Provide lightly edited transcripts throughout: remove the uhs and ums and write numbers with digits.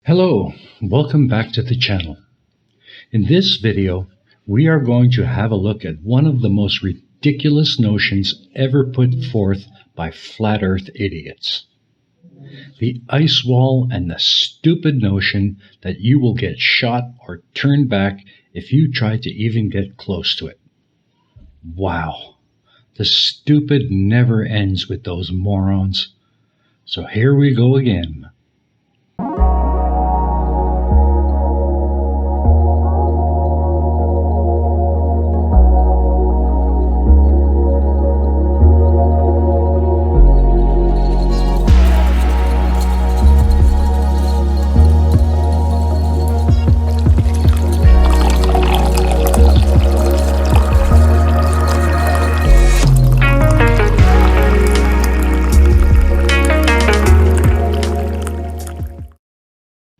Hello, welcome back to the channel. In this video, we are going to have a look at one of the most ridiculous notions ever put forth by flat earth idiots. The ice wall and the stupid notion that you will get shot or turned back if you try to even get close to it. Wow, the stupid never ends with those morons. So here we go again.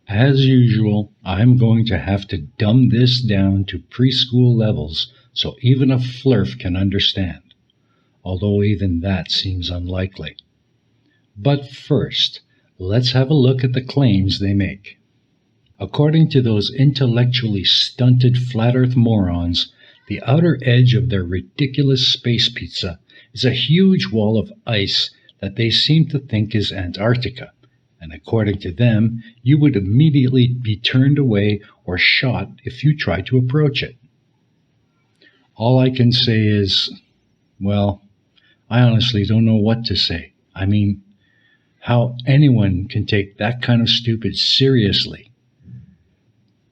As usual, I'm going to have to dumb this down to preschool levels so even a flerf can understand, although even that seems unlikely. But first, let's have a look at the claims they make. According to those intellectually stunted flat earth morons, the outer edge of their ridiculous space pizza is a huge wall of ice that they seem to think is Antarctica. And according to them, you would immediately be turned away or shot if you tried to approach it. All I can say is, well, I honestly don't know what to say. I mean, how anyone can take that kind of stupid seriously.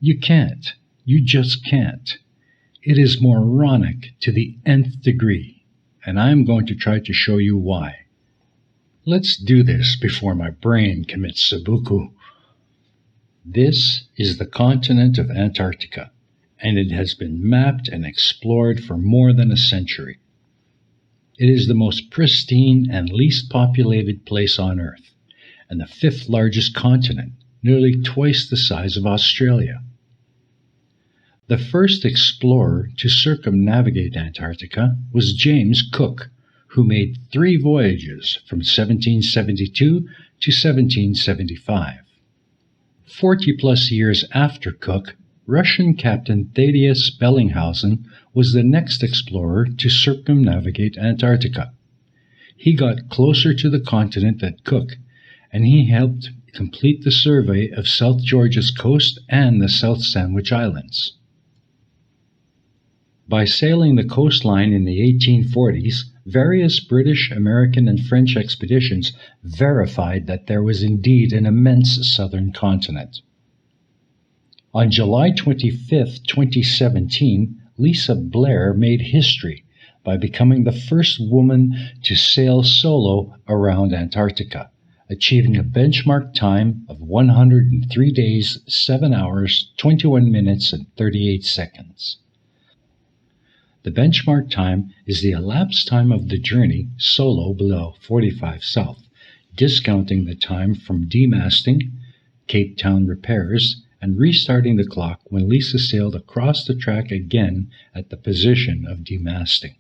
You can't. You just can't. It is moronic to the nth degree, and I'm going to try to show you why. Let's do this before my brain commits seppuku. This is the continent of Antarctica, and it has been mapped and explored for more than a century. It is the most pristine and least populated place on Earth, and the fifth largest continent, nearly twice the size of Australia. The first explorer to circumnavigate Antarctica was James Cook, who made 3 voyages from 1772 to 1775. 40-plus years after Cook, Russian Captain Thaddeus Bellinghausen was the next explorer to circumnavigate Antarctica. He got closer to the continent than Cook, and he helped complete the survey of South Georgia's coast and the South Sandwich Islands. By sailing the coastline in the 1840s, various British, American, and French expeditions verified that there was indeed an immense southern continent. On July 25, 2017, Lisa Blair made history by becoming the first woman to sail solo around Antarctica, achieving a benchmark time of 103 days, 7 hours, 21 minutes, and 38 seconds. The benchmark time is the elapsed time of the journey solo below 45 south, discounting the time from demasting, Cape Town repairs, and restarting the clock when Lisa sailed across the track again at the position of demasting.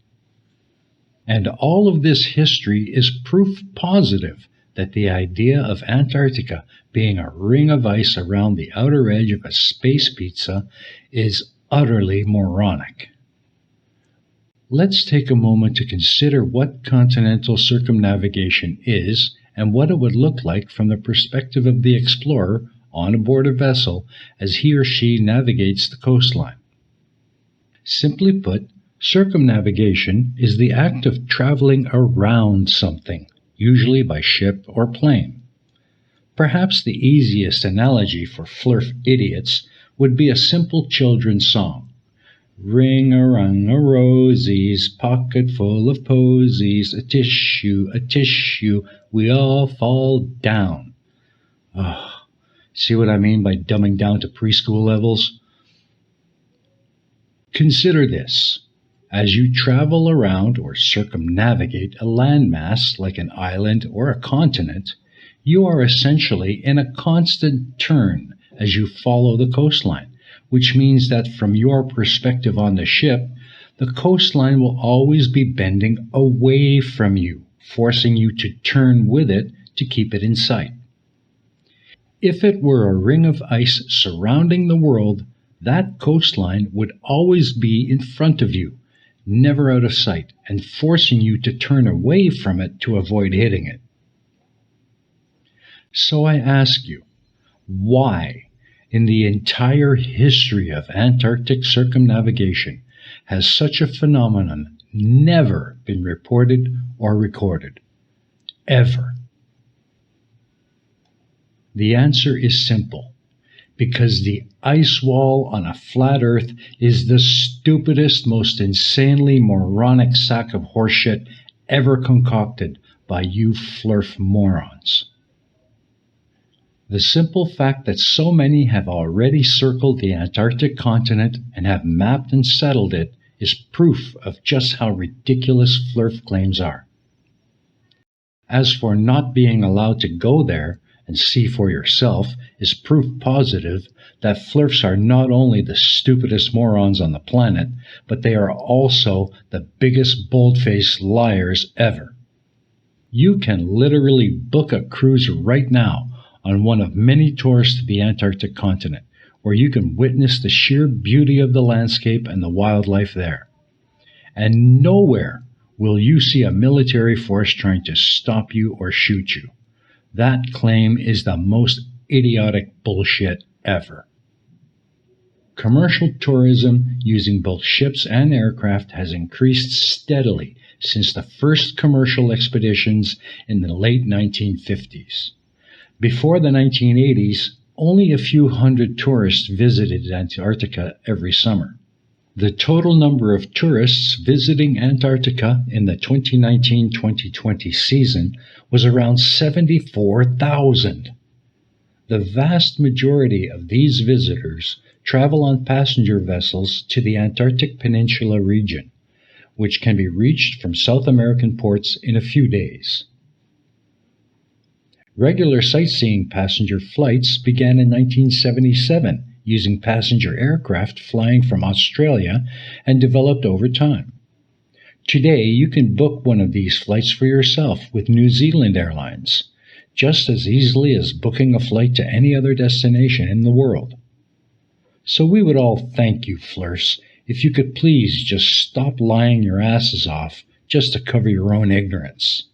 And all of this history is proof positive that the idea of Antarctica being a ring of ice around the outer edge of a space pizza is utterly moronic. Let's take a moment to consider what continental circumnavigation is and what it would look like from the perspective of the explorer on board a vessel as he or she navigates the coastline. Simply put, circumnavigation is the act of traveling around something, usually by ship or plane. Perhaps the easiest analogy for flerf idiots would be a simple children's song. Ring-a-rung-a-rosies, pocket full of posies, a tissue, we all fall down. Oh, see what I mean by dumbing down to preschool levels? Consider this. As you travel around or circumnavigate a landmass like an island or a continent, you are essentially in a constant turn as you follow the coastline, which means that from your perspective on the ship, the coastline will always be bending away from you, forcing you to turn with it to keep it in sight. If it were a ring of ice surrounding the world, that coastline would always be in front of you, never out of sight, and forcing you to turn away from it to avoid hitting it. So I ask you, why, in the entire history of Antarctic circumnavigation, has such a phenomenon never been reported or recorded? Ever? The answer is simple. Because the ice wall on a flat Earth is the stupidest, most insanely moronic sack of horseshit ever concocted by you flerf morons. The simple fact that so many have already circled the Antarctic continent and have mapped and settled it is proof of just how ridiculous flerf claims are. As for not being allowed to go there and see for yourself is proof positive that flerfs are not only the stupidest morons on the planet, but they are also the biggest bold-faced liars ever. You can literally book a cruise right now on one of many tours to the Antarctic continent, where you can witness the sheer beauty of the landscape and the wildlife there. And nowhere will you see a military force trying to stop you or shoot you. That claim is the most idiotic bullshit ever. Commercial tourism using both ships and aircraft has increased steadily since the first commercial expeditions in the late 1950s. Before the 1980s, only a few hundred tourists visited Antarctica every summer. The total number of tourists visiting Antarctica in the 2019-2020 season was around 74,000. The vast majority of these visitors travel on passenger vessels to the Antarctic Peninsula region, which can be reached from South American ports in a few days. Regular sightseeing passenger flights began in 1977 using passenger aircraft flying from Australia and developed over time. Today, you can book one of these flights for yourself with New Zealand Airlines, just as easily as booking a flight to any other destination in the world. So we would all thank you, flerfs, if you could please just stop lying your asses off just to cover your own ignorance.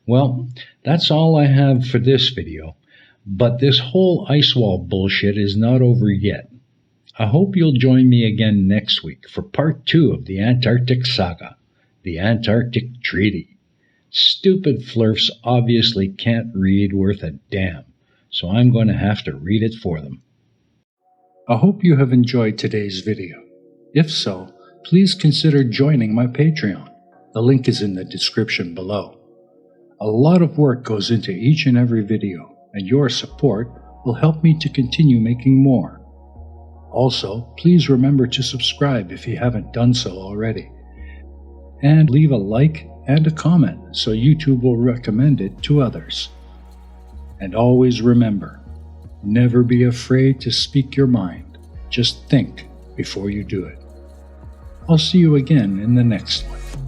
Well, that's all I have for this video, but this whole ice wall bullshit is not over yet. I hope you'll join me again next week for part 2 of the Antarctic saga, the Antarctic Treaty. Stupid flerfs obviously can't read worth a damn, so I'm going to have to read it for them. I hope you have enjoyed today's video. If so, please consider joining my Patreon. The link is in the description below. A lot of work goes into each and every video, and your support will help me to continue making more. Also, please remember to subscribe if you haven't done so already. And leave a like and a comment so YouTube will recommend it to others. And always remember, never be afraid to speak your mind. Just think before you do it. I'll see you again in the next one.